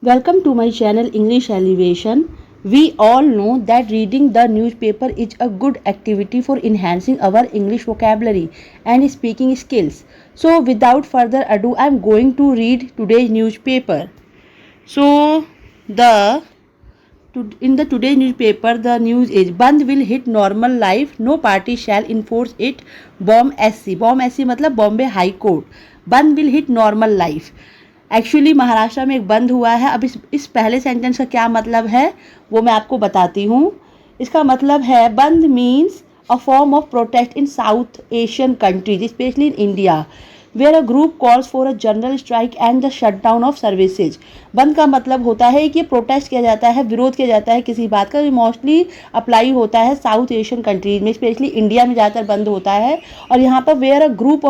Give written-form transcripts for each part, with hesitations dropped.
Welcome to my channel English Elevation. We all know that reading the newspaper is a good activity for enhancing our English vocabulary and speaking skills. So without further ado, I am going to read today's newspaper. So the in the today's newspaper, the news is Band will hit normal life. No party shall enforce it. Bomb SC. Bomb SC मतलब Bombay high court. बंद will hit normal life. Actually Maharashtra में एक बंद हुआ है. अब इस पहले सेंटेंस का क्या मतलब है वो मैं आपको बताती हूँ. इसका मतलब है bandh means a form of protest in South Asian countries specially in India where a group calls for a general strike and the shutdown of services. Bandh का मतलब होता है कि प्रोटेस्ट किया जाता है, विरोध किया जाता है किसी बात का. मोस्टली अप्लाई होता है साउथ एशियन कंट्रीज में, स्पेशली इंडिया में ज़्यादातर बंद होता है. और यहाँ पर वेयर अ ग्रुप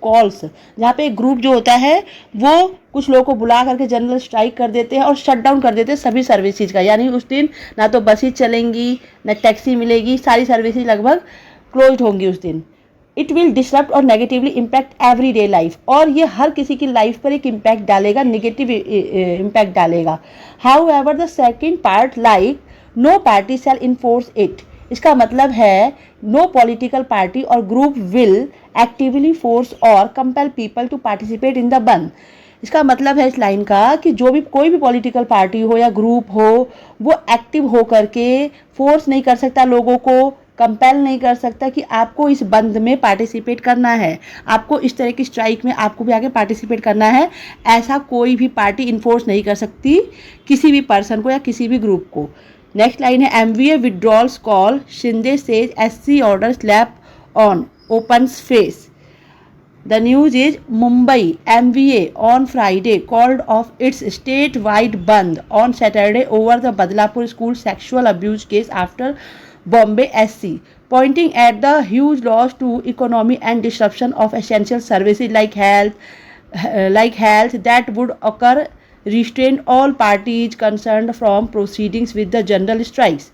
कॉल्स, जहाँ पे एक ग्रुप जो होता है वो कुछ लोगों को बुला करके जनरल स्ट्राइक कर देते हैं और शट डाउन कर देते हैं सभी सर्विसेज का. यानी उस दिन ना तो बसेज चलेंगी, ना टैक्सी मिलेगी, सारी सर्विसेज लगभग क्लोज होंगी उस दिन. इट विल डिसरप्ट और negatively impact every day life. और ये हर किसी की लाइफ पर एक इम्पैक्ट डालेगा, नेगेटिव इम्पैक्ट डालेगा. However the second part like no party shall enforce it. इसका मतलब है नो पॉलिटिकल पार्टी और ग्रुप विल एक्टिवली फोर्स और compel people to participate in the bandh. इसका मतलब है इस लाइन का कि जो भी कोई भी पॉलिटिकल पार्टी हो या ग्रुप हो वो एक्टिव हो करके फोर्स नहीं कर सकता लोगों को, कंपेल नहीं कर सकता कि आपको इस बंद में पार्टिसिपेट करना है, आपको इस तरह की स्ट्राइक में आपको भी आगे पार्टिसिपेट करना है. ऐसा कोई भी पार्टी इन्फोर्स नहीं कर सकती किसी भी पर्सन को या किसी भी ग्रुप को. नेक्स्ट लाइन है MVA withdrawals call Shinde says SC order slap on opens face. The news is Mumbai MVA on Friday called off its state-wide band on Saturday over the Badlapur school sexual abuse case after Bombay SC, pointing at the huge loss to economy and disruption of essential services like health that would occur, restrained all parties concerned from proceedings with the general strikes.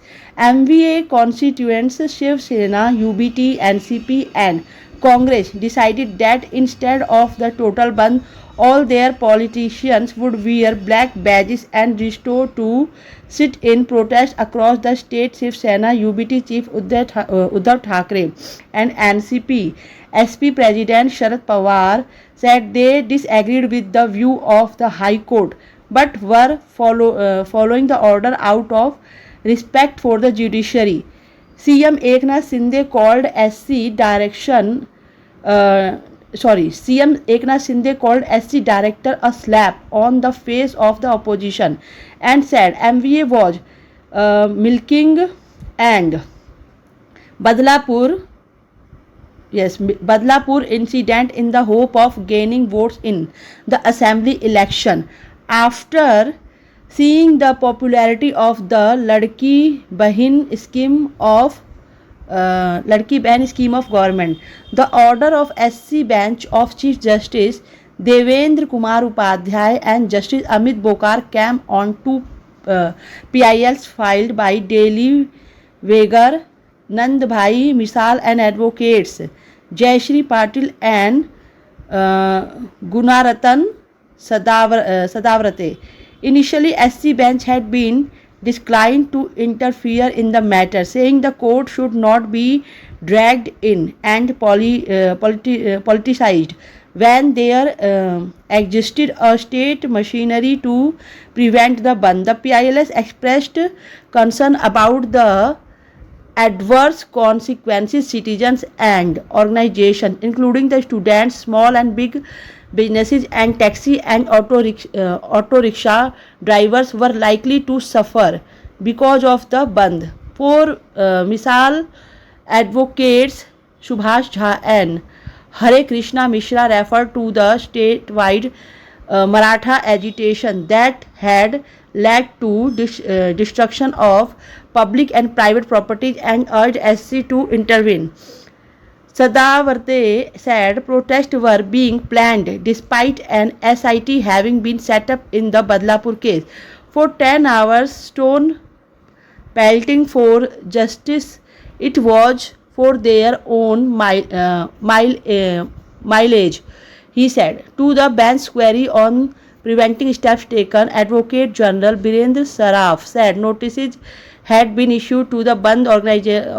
MVA constituents Shiv Sena, UBT, NCP and Congress decided that instead of the total ban, all their politicians would wear black badges and restore to sit in protest across the state. Shiv Sena UBT chief Uddhav Thackeray and NCP SP President Sharad Pawar said they disagreed with the view of the High Court but were following the order out of respect for the judiciary. CM Eknath Shinde called CM Eknath Shinde called SC director a slap on the face of the opposition and said MVA was milking and Badlapur incident in the hope of gaining votes in the assembly election. After seeing the popularity of the Ladki Bahin scheme of government, the order of SC bench of Chief Justice Devendra Kumar Upadhyay and Justice Amit Bokar came on two PILs filed by Delhi Vegar, Nand Bhai Misal and advocates Jayashri Patil and Gunaratan Sadavrate. Initially, SC bench had been declined to interfere in the matter, saying the court should not be dragged in and politicized when there existed a state machinery to prevent the ban. The PILs expressed concern about the adverse consequences citizens and organizations, including the students, small and big businesses, and taxi and auto rickshaw drivers were likely to suffer because of the band. For Misal, advocates Subhash Jha and Hare Krishna Mishra referred to the statewide Maratha agitation that had led to destruction of public and private properties and urged SC to intervene. Sadavrate said protests were being planned despite an SIT having been set up in the Badlapur case. For 10 hours, stone pelting for justice, it was for their own mileage, he said to the bench query on preventing steps taken. Advocate General Birendra Saraf said notices had been issued to the Bandh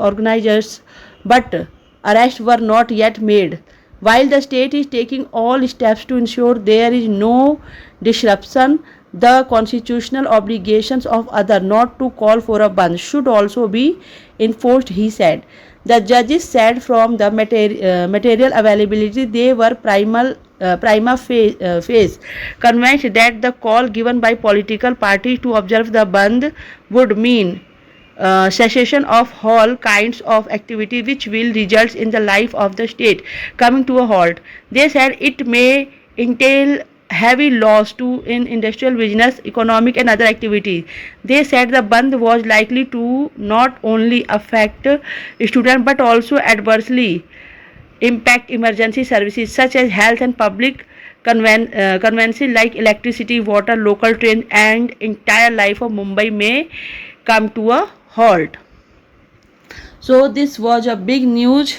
organizers, but arrests were not yet made. While the state is taking all steps to ensure there is no disruption, the constitutional obligations of others not to call for a Bandh should also be enforced, he said. The judges said from the material availability they were prima facie convinced that the call given by political parties to observe the Bandh would mean cessation of all kinds of activity which will result in the life of the state coming to a halt. They said it may entail heavy loss to in industrial business, economic and other activities. They said the Bandh was likely to not only affect students but also adversely impact emergency services such as health and public conveniences like electricity, water, local trains, and entire life of Mumbai may come to a halt. So this was a big news.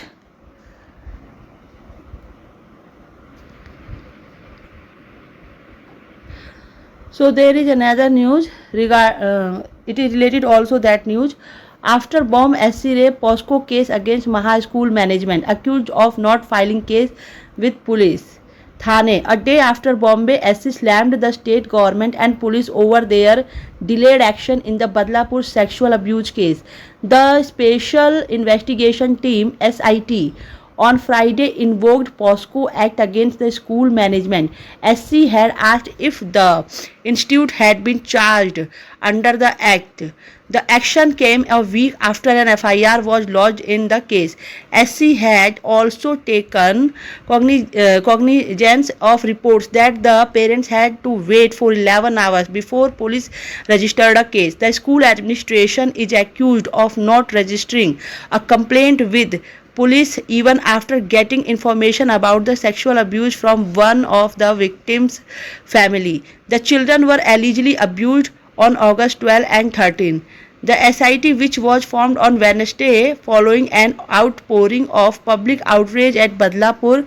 So there is another news it is related also that news. After bomb SC rape, POSCO case against Maha School management accused of not filing case with police. Thane, a day after Bombay SC slammed the state government and police over their delayed action in the Badlapur sexual abuse case. The Special Investigation Team SIT on Friday invoked POSCO Act against the school management. SC had asked if the institute had been charged under the act. The action came a week after an FIR was lodged in the case. SC had also taken cognizance of reports that the parents had to wait for 11 hours before police registered a case. The school administration is accused of not registering a complaint with police even after getting information about the sexual abuse from one of the victims' family. The children were allegedly abused on August 12 and 13. The SIT, which was formed on Wednesday following an outpouring of public outrage at Badlapur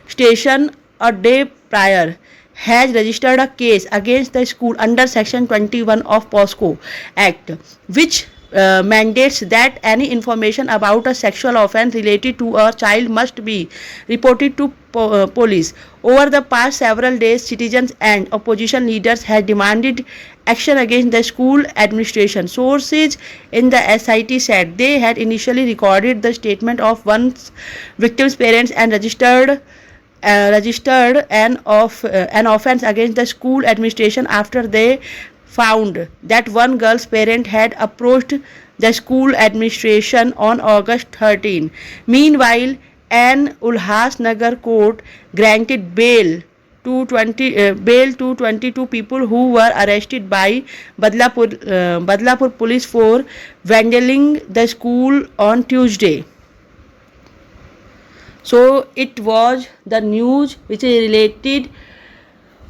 station a day prior, has registered a case against the school under Section 21 of POSCO Act, which mandates that any information about a sexual offence related to a child must be reported to police. Over the past several days, citizens and opposition leaders have demanded action against the school administration. Sources in the SIT said they had initially recorded the statement of one victim's parents and registered an offence against the school administration after they found that one girl's parent had approached the school administration on August 13. Meanwhile, an Ulhasnagar court granted bail to 22 people who were arrested by Badlapur police for vandalizing the school on Tuesday. So it was the news which is related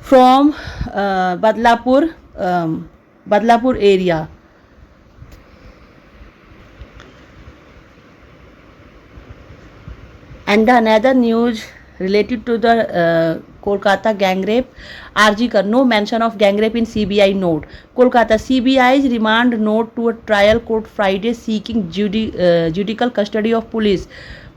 from Badlapur area. And another news related to the Kolkata gang rape. RG Kar, no mention of gang rape in CBI note. Kolkata, CBI's remand note to a trial court Friday seeking judicial custody of police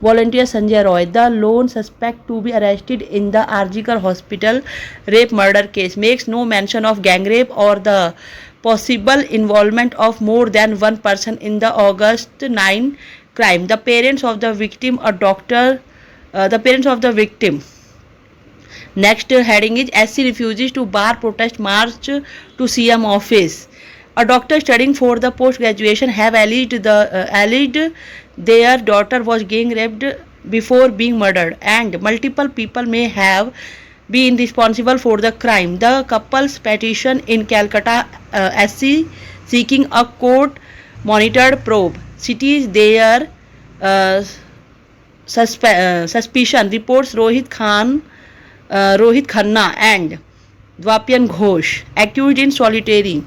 volunteer Sanjay Roy, the lone suspect to be arrested in the RG Kar hospital rape murder case, makes no mention of gang rape or the possible involvement of more than one person in the August 9 crime. The parents of the victim, Next heading is SC refuses to bar protest march to CM office. A doctor studying for the post-graduation have alleged their daughter was gang raped before being murdered, and multiple people may have been responsible for the crime. The couple's petition in Calcutta SC seeking a court-monitored probe cites their suspicion, reports Rohit Khanna and Dwapyan Ghosh, accused in solitary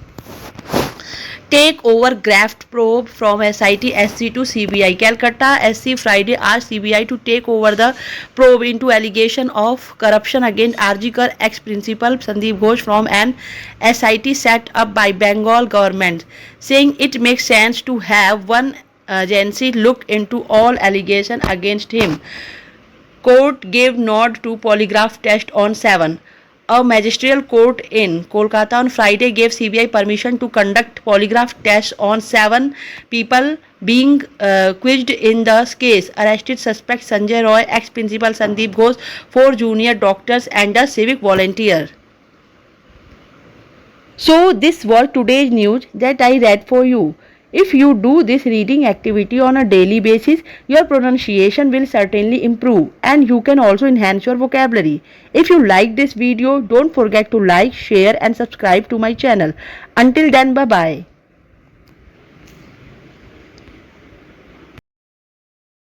Take over graft probe from SIT SC to CBI. Calcutta SC Friday asked CBI to take over the probe into allegation of corruption against RG Kar ex-principal Sandeep Ghosh from an SIT set up by Bengal government, saying it makes sense to have one agency look into all allegations against him. Court gave nod to polygraph test on 7. A magisterial court in Kolkata on Friday gave CBI permission to conduct polygraph tests on 7 people being quizzed in the case. Arrested suspect Sanjay Roy, ex-principal Sandeep Ghosh, 4 junior doctors and a civic volunteer. So this was today's news that I read for you. If you do this reading activity on a daily basis, your pronunciation will certainly improve and you can also enhance your vocabulary. If you like this video, don't forget to like, share and subscribe to my channel. Until then, bye-bye.